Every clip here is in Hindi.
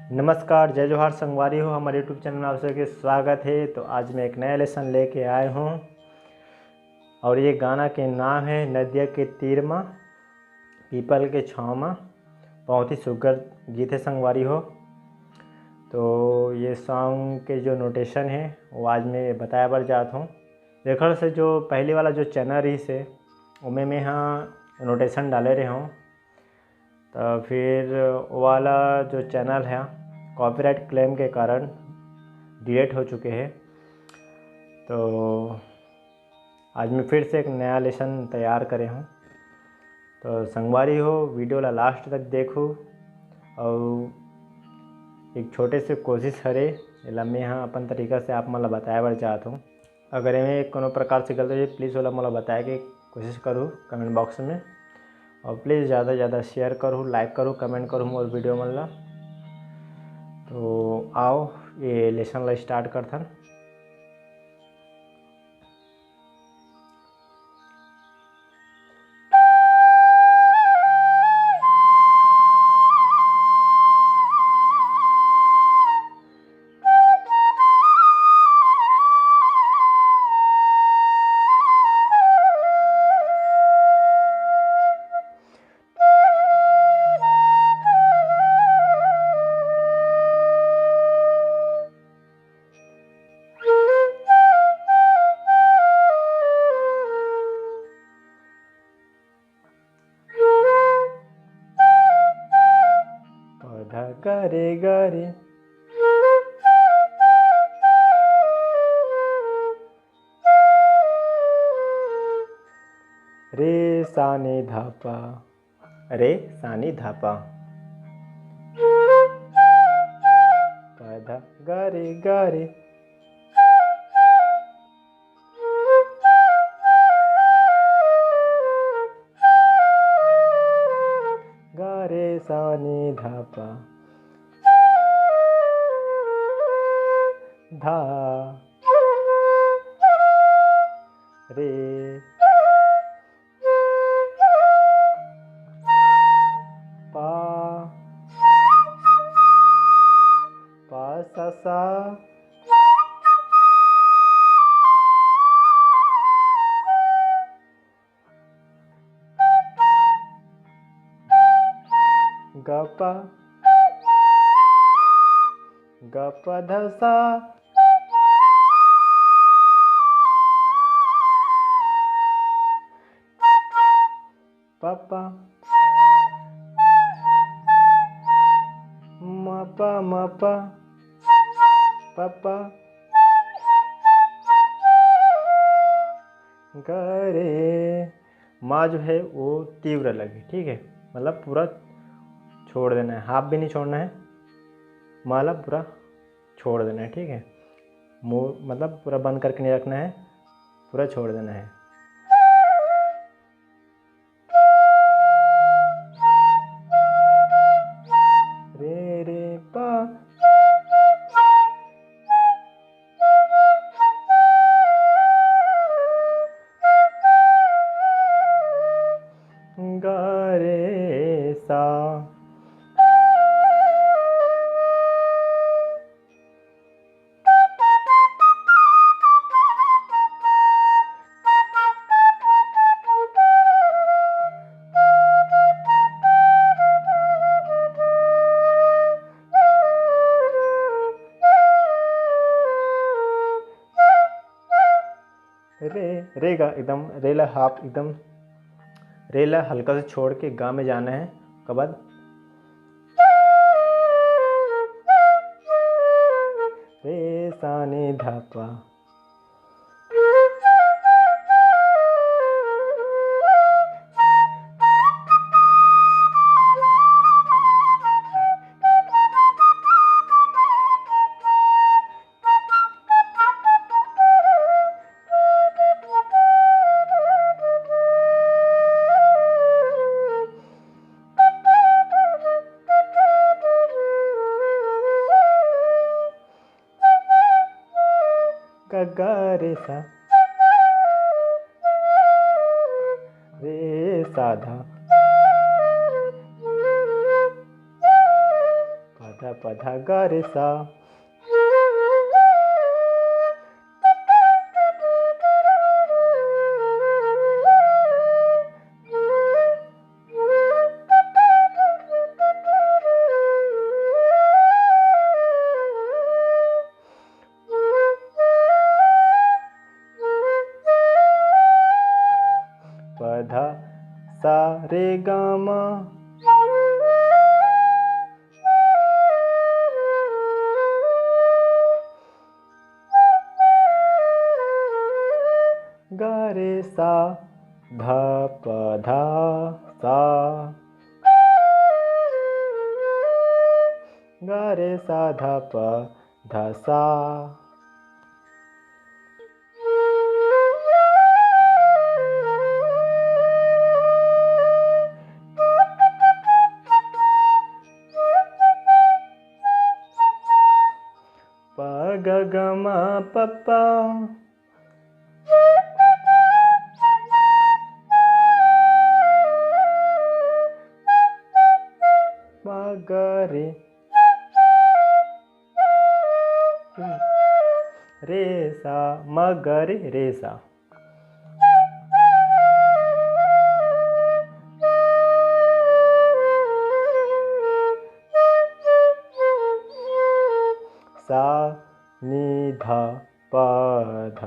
नमस्कार, जय जोहार संगवारी हो। हमारे यूट्यूब चैनल में आप सबके स्वागत है। तो आज मैं एक नया लेसन लेके आया हूँ और ये गाना के नाम है नदिया के तीर माँ पीपल के छाँव माँ। बहुत ही सुघर गीत है संगवारी हो। तो ये सॉन्ग के जो नोटेशन है वो आज मैं बताया बर जात हूँ। देखर से जो पहले वाला जो चैनल रही से उमें मैं हाँ नोटेशन डाले रहे हूँ। तो फिर वो वाला जो चैनल है कॉपीराइट क्लेम के कारण डिलीट हो चुके हैं। तो आज मैं फिर से एक नया लेसन तैयार करे हूँ। तो संगवारी हो वीडियो ला लास्ट तक देखो और एक छोटे से कोशिश करे एला मैं हाँ अपन तरीका से आप मला बताए बर चाहत हूँ। अगर एमें कोनो प्रकार से गलत हो प्लीज़ ओला मला बताए के कोशिश करूँ कमेंट बॉक्स में। और प्लीज़ ज़्यादा से ज़्यादा शेयर करूँ, लाइक करूँ, कमेंट करूँ मोर वीडियो मन ला। तो आओ ये लेसन ला स्टार्ट करथन। पधा गरे गरे रे सानी धापा रे सानी धापा पधा गरे गरे गरे सानी धापा धा रे पा पा सा सा ग पा ग प ध सा प पा म प म प प पा ग रे। माँ जो है वो तीव्र लगे, ठीक है, मतलब पूरा छोड़ देना है, हाफ भी नहीं छोड़ना है, माला पूरा छोड़ देना है, ठीक है। मुंह मतलब पूरा बंद करके नहीं रखना है, पूरा छोड़ देना है। रे रे पा ग रे सा रे रेगा एकदम रेला हाफ एकदम रेला हल्का से छोड़ के गा में जाना है। उसके बाद रे सानी धापा ग रे सा रे साधा ध प ध ग रे सा। प ध सा रे ग म। ग रे सा ध प ध सा। ग रे सा ध प ध सा। प ग ग म प प। प ग रे रे सा म ग रे रे सा। सा नि ध प ध।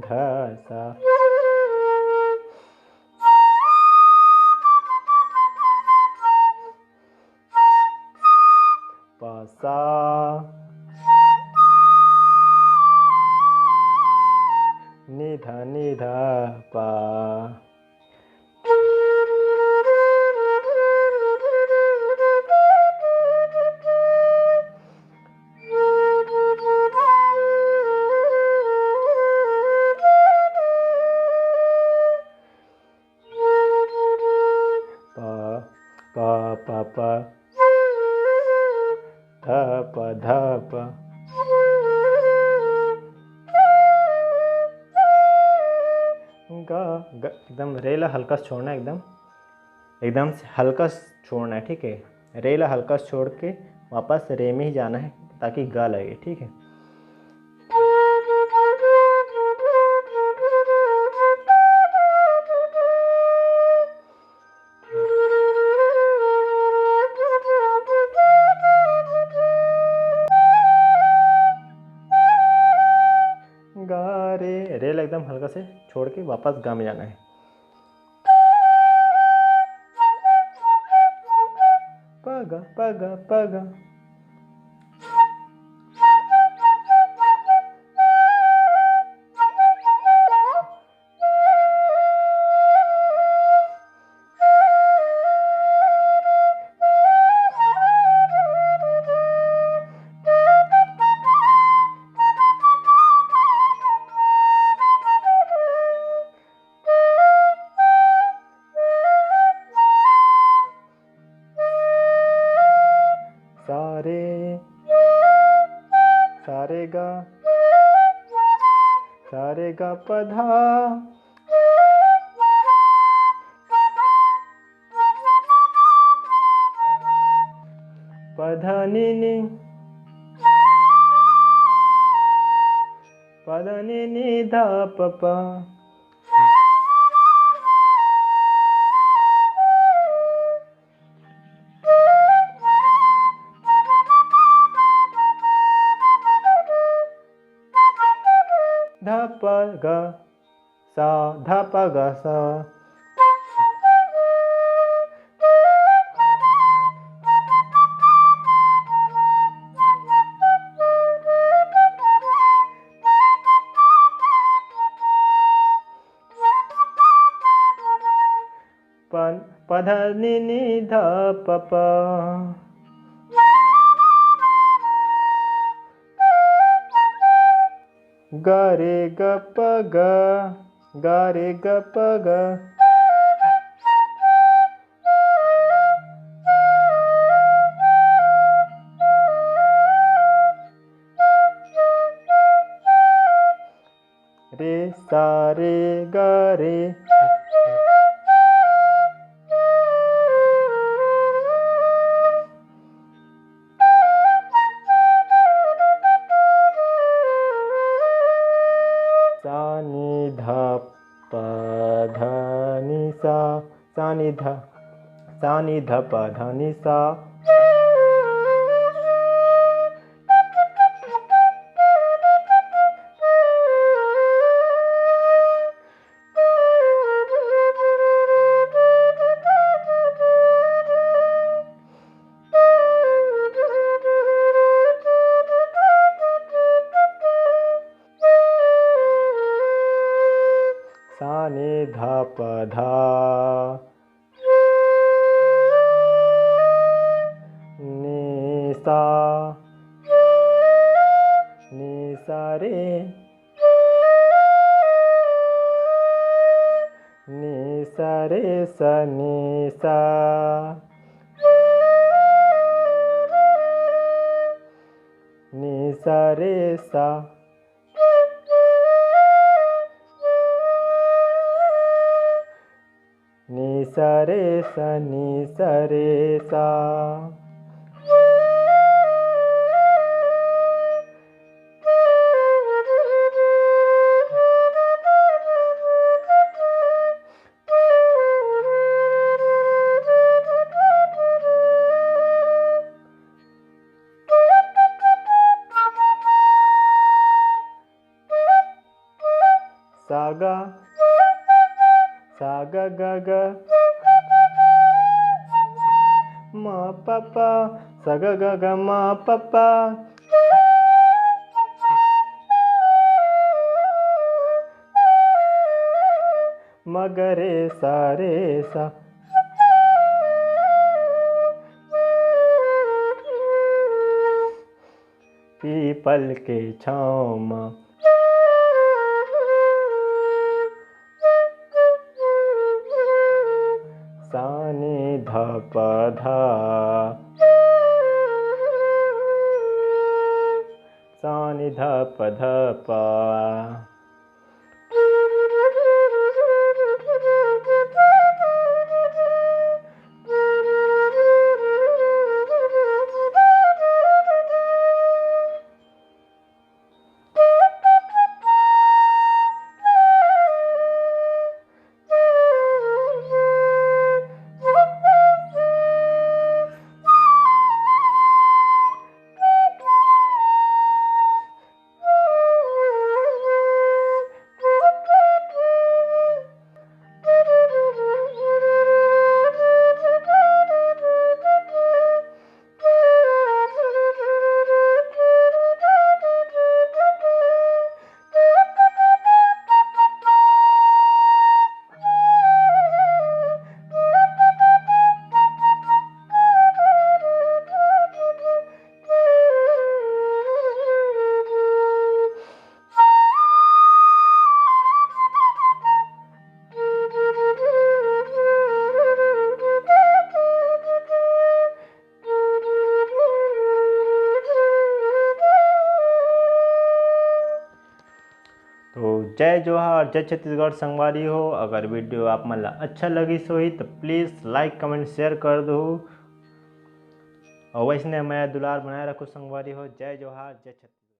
ध सा। प सा। नि ध प। प ध प ध प। ग एकदम रेला हल्का से छोड़ना, एकदम से हल्का छोड़ना है, ठीक है। रेला हल्का से छोड़ के वापस रे में ही जाना है ताकि गा लगे, ठीक है। गा रे, रेल एकदम हल्का से छोड़ के वापस गा में जाना है। प ग प ग प ग। सा रे ग प ध। प ध नि नि। प ध नि नि ध प प। ध प ग सा ध प ग सा। प ध नि नि ध प प। ग रे ग प ग। ग रे ग प ग। रे सा रे ग रे। सा नि ध प ध नि सा, सा नि ध प ध नि सा। सा नि ध प ध नि सा, नि सा रे, नि सा रे सा नि सा, नि सा रे सा। नि सा रे सा, नि सा रे सा। सा गा, सा ग ग ग, म प प, सा ग ग ग म प प। म ग रे सा रे सा। पीपल के छाँव में सा नि ध प ध, सा नि ध प ध प। तो जय जोहार, जय छत्तीसगढ़ संगवारी हो। अगर वीडियो आप मन ला अच्छा लगी सोही तो प्लीज़ लाइक कमेंट शेयर कर दो। और वैसने मैं दुलार बनाए रखो संगवारी हो। जय जोहार, जय छत्तीसगढ़।